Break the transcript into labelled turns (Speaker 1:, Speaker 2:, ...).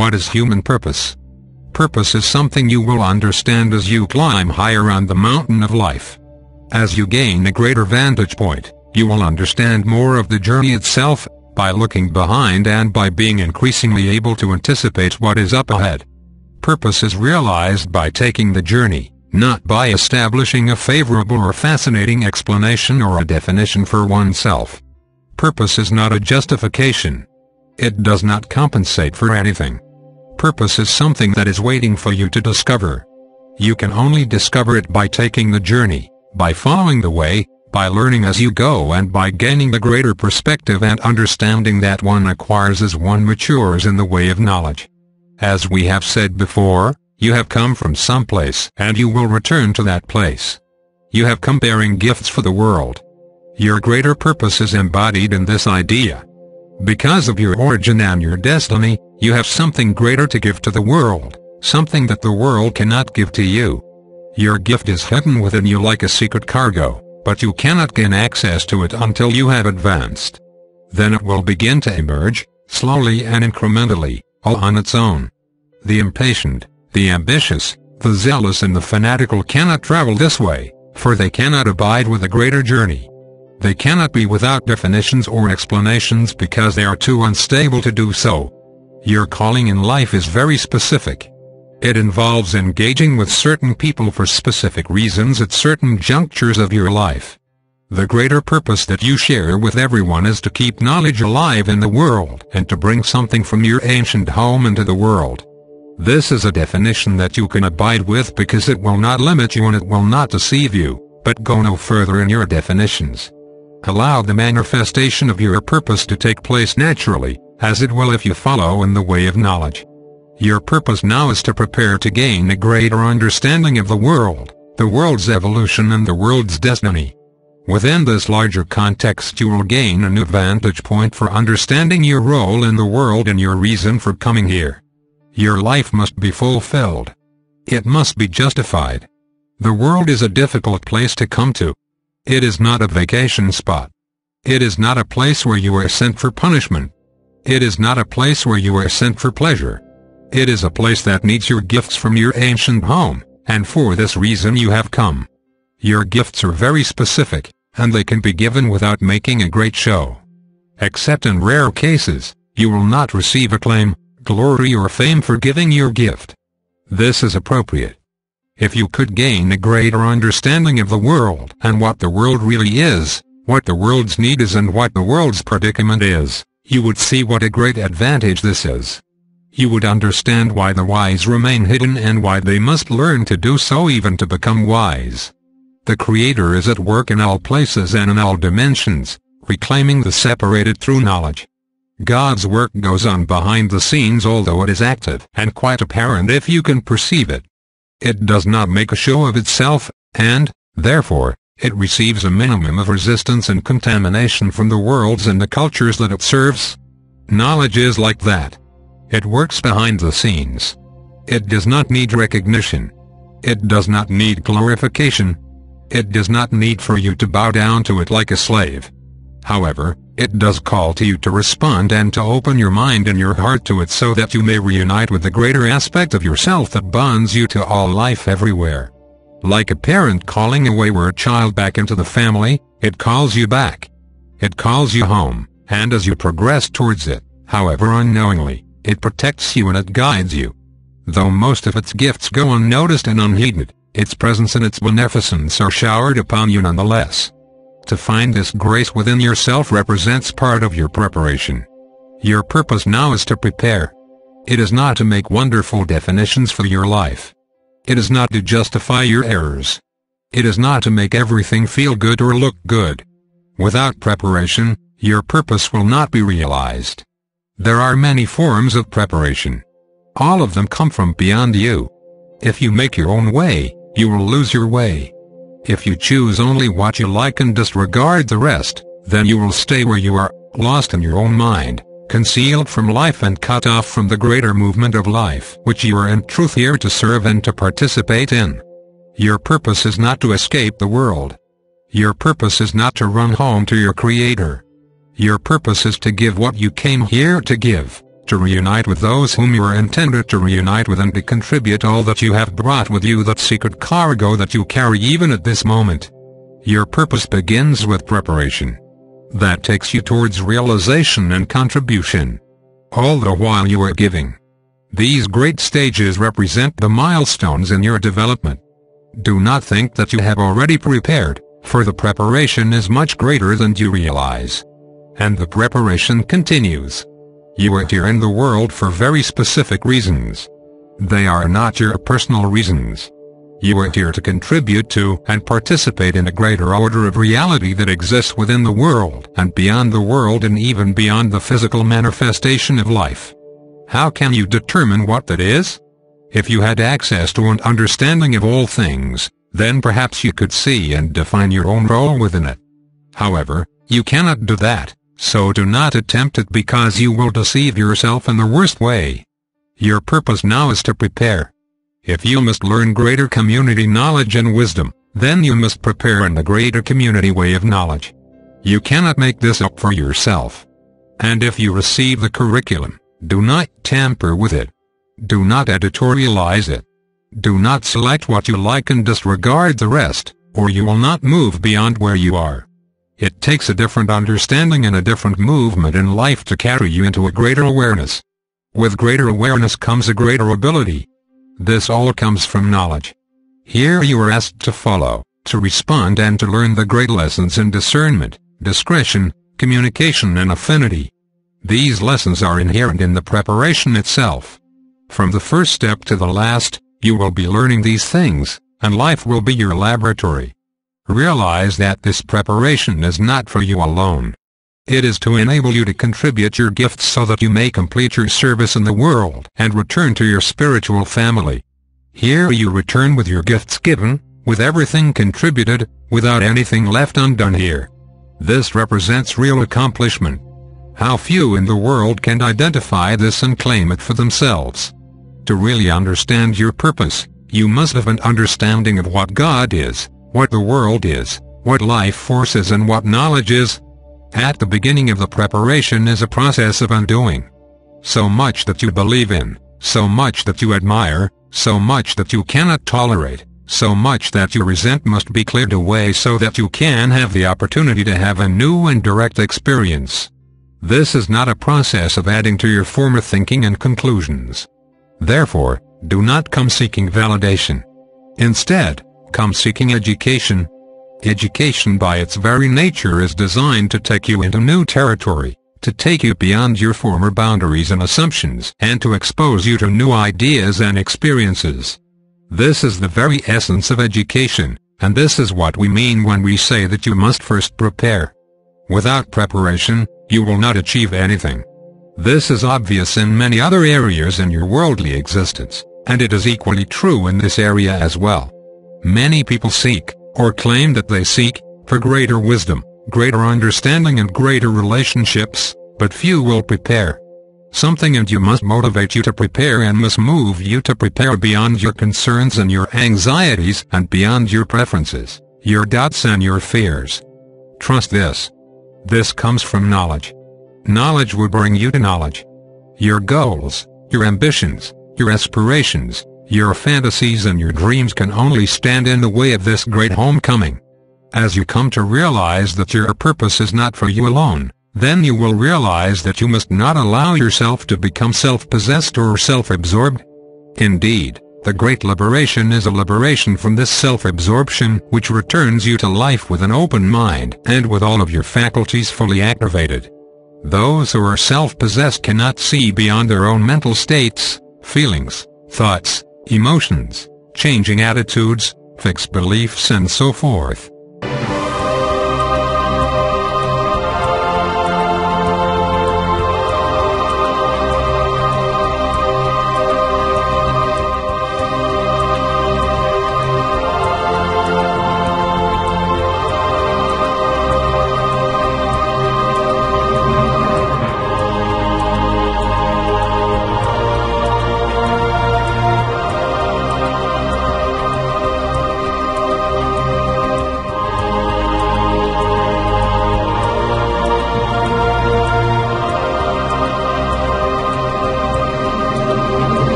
Speaker 1: What is human purpose? Purpose is something you will understand as you climb higher on the mountain of life. As you gain a greater vantage point, you will understand more of the journey itself, by looking behind and by being increasingly able to anticipate what is up ahead. Purpose is realized by taking the journey, not by establishing a favorable or fascinating explanation or a definition for oneself. Purpose is not a justification. It does not compensate for anything. Purpose is something that is waiting for you to discover. You can only discover it by taking the journey, by following the way, by learning as you go, and by gaining the greater perspective and understanding that one acquires as one matures in the way of knowledge. As we have said before, you have come from some place and you will return to that place. You have come bearing gifts for the world. Your greater purpose is embodied in this idea. Because of your origin and your destiny, you have something greater to give to the world, something that the world cannot give to you. Your gift is hidden within you like a secret cargo, but you cannot gain access to it until you have advanced. Then it will begin to emerge, slowly and incrementally, all on its own. The impatient, the ambitious, the zealous and the fanatical cannot travel this way, for they cannot abide with a greater journey. They cannot be without definitions or explanations because they are too unstable to do so. Your calling in life is very specific. It involves engaging with certain people for specific reasons at certain junctures of your life. The greater purpose that you share with everyone is to keep knowledge alive in the world and to bring something from your ancient home into the world. This is a definition that you can abide with because it will not limit you and it will not deceive you, but go no further in your definitions. Allow the manifestation of your purpose to take place naturally, as it will if you follow in the way of knowledge. Your purpose now is to prepare to gain a greater understanding of the world's evolution and the world's destiny. Within this larger context you will gain a new vantage point for understanding your role in the world and your reason for coming here. Your life must be fulfilled. It must be justified. The world is a difficult place to come to. It is not a vacation spot. It is not a place where you are sent for punishment. It is not a place where you are sent for pleasure. It is a place that needs your gifts from your ancient home, and for this reason you have come. Your gifts are very specific, and they can be given without making a great show. Except in rare cases, you will not receive acclaim, glory or fame for giving your gift. This is appropriate. If you could gain a greater understanding of the world and what the world really is, what the world's need is and what the world's predicament is, you would see what a great advantage this is. You would understand why the wise remain hidden and why they must learn to do so even to become wise. The Creator is at work in all places and in all dimensions, reclaiming the separated through knowledge. God's work goes on behind the scenes although it is active and quite apparent if you can perceive it. It does not make a show of itself, and, therefore, it receives a minimum of resistance and contamination from the worlds and the cultures that it serves. Knowledge is like that. It works behind the scenes. It does not need recognition. It does not need glorification. It does not need for you to bow down to it like a slave. However, it does call to you to respond and to open your mind and your heart to it so that you may reunite with the greater aspect of yourself that bonds you to all life everywhere. Like a parent calling a wayward child back into the family, it calls you back. It calls you home, and as you progress towards it, however unknowingly, it protects you and it guides you. Though most of its gifts go unnoticed and unheeded, its presence and its beneficence are showered upon you nonetheless. To find this grace within yourself represents part of your preparation. Your purpose now is to prepare. It is not to make wonderful definitions for your life. It is not to justify your errors. It is not to make everything feel good or look good. Without preparation, your purpose will not be realized. There are many forms of preparation. All of them come from beyond you. If you make your own way, you will lose your way. If you choose only what you like and disregard the rest, then you will stay where you are, lost in your own mind, concealed from life and cut off from the greater movement of life which you are in truth here to serve and to participate in. Your purpose is not to escape the world. Your purpose is not to run home to your Creator. Your purpose is to give what you came here to give, to reunite with those whom you are intended to reunite with, and to contribute all that you have brought with you, that secret cargo that you carry even at this moment. Your purpose begins with preparation. That takes you towards realization and contribution. All the while you are giving. These great stages represent the milestones in your development. Do not think that you have already prepared, for the preparation is much greater than you realize. And the preparation continues. You are here in the world for very specific reasons. They are not your personal reasons. You are here to contribute to and participate in a greater order of reality that exists within the world and beyond the world, and even beyond the physical manifestation of life. How can you determine what that is? If you had access to an understanding of all things, then perhaps you could see and define your own role within it. However, you cannot do that, so do not attempt it, because you will deceive yourself in the worst way. Your purpose now is to prepare. If you must learn greater community knowledge and wisdom, then you must prepare in the greater community way of knowledge. You cannot make this up for yourself. And if you receive the curriculum, do not tamper with it. Do not editorialize it. Do not select what you like and disregard the rest, or you will not move beyond where you are. It takes a different understanding and a different movement in life to carry you into a greater awareness. With greater awareness comes a greater ability. This all comes from knowledge. Here you are asked to follow, to respond, and to learn the great lessons in discernment, discretion, communication, and affinity. These lessons are inherent in the preparation itself. From the first step to the last, you will be learning these things, and life will be your laboratory. Realize that this preparation is not for you alone. It is to enable you to contribute your gifts so that you may complete your service in the world and return to your spiritual family. Here you return with your gifts given, with everything contributed, without anything left undone here. This represents real accomplishment. How few in the world can identify this and claim it for themselves. To really understand your purpose, you must have an understanding of what God is, what the world is, what life force is, and what knowledge is. At the beginning of the preparation is a process of undoing. So much that you believe in, so much that you admire, so much that you cannot tolerate, so much that you resent must be cleared away so that you can have the opportunity to have a new and direct experience. This is not a process of adding to your former thinking and conclusions. Therefore, do not come seeking validation. Instead, come seeking education. Education by its very nature is designed to take you into new territory, to take you beyond your former boundaries and assumptions, and to expose you to new ideas and experiences. This is the very essence of education, and this is what we mean when we say that you must first prepare. Without preparation, you will not achieve anything. This is obvious in many other areas in your worldly existence, and it is equally true in this area as well. Many people seek, or claim that they seek, for greater wisdom, greater understanding, and greater relationships, but few will prepare. Something and you must motivate you to prepare, and must move you to prepare beyond your concerns and your anxieties, and beyond your preferences, your doubts and your fears. Trust this. This comes from knowledge. Knowledge will bring you to knowledge. Your goals, your ambitions, your aspirations, your fantasies and your dreams can only stand in the way of this great homecoming. As you come to realize that your purpose is not for you alone, then you will realize that you must not allow yourself to become self-possessed or self-absorbed. Indeed, the great liberation is a liberation from this self-absorption, which returns you to life with an open mind and with all of your faculties fully activated. Those who are self-possessed cannot see beyond their own mental states, feelings, thoughts, emotions, changing attitudes, fixed beliefs and so forth.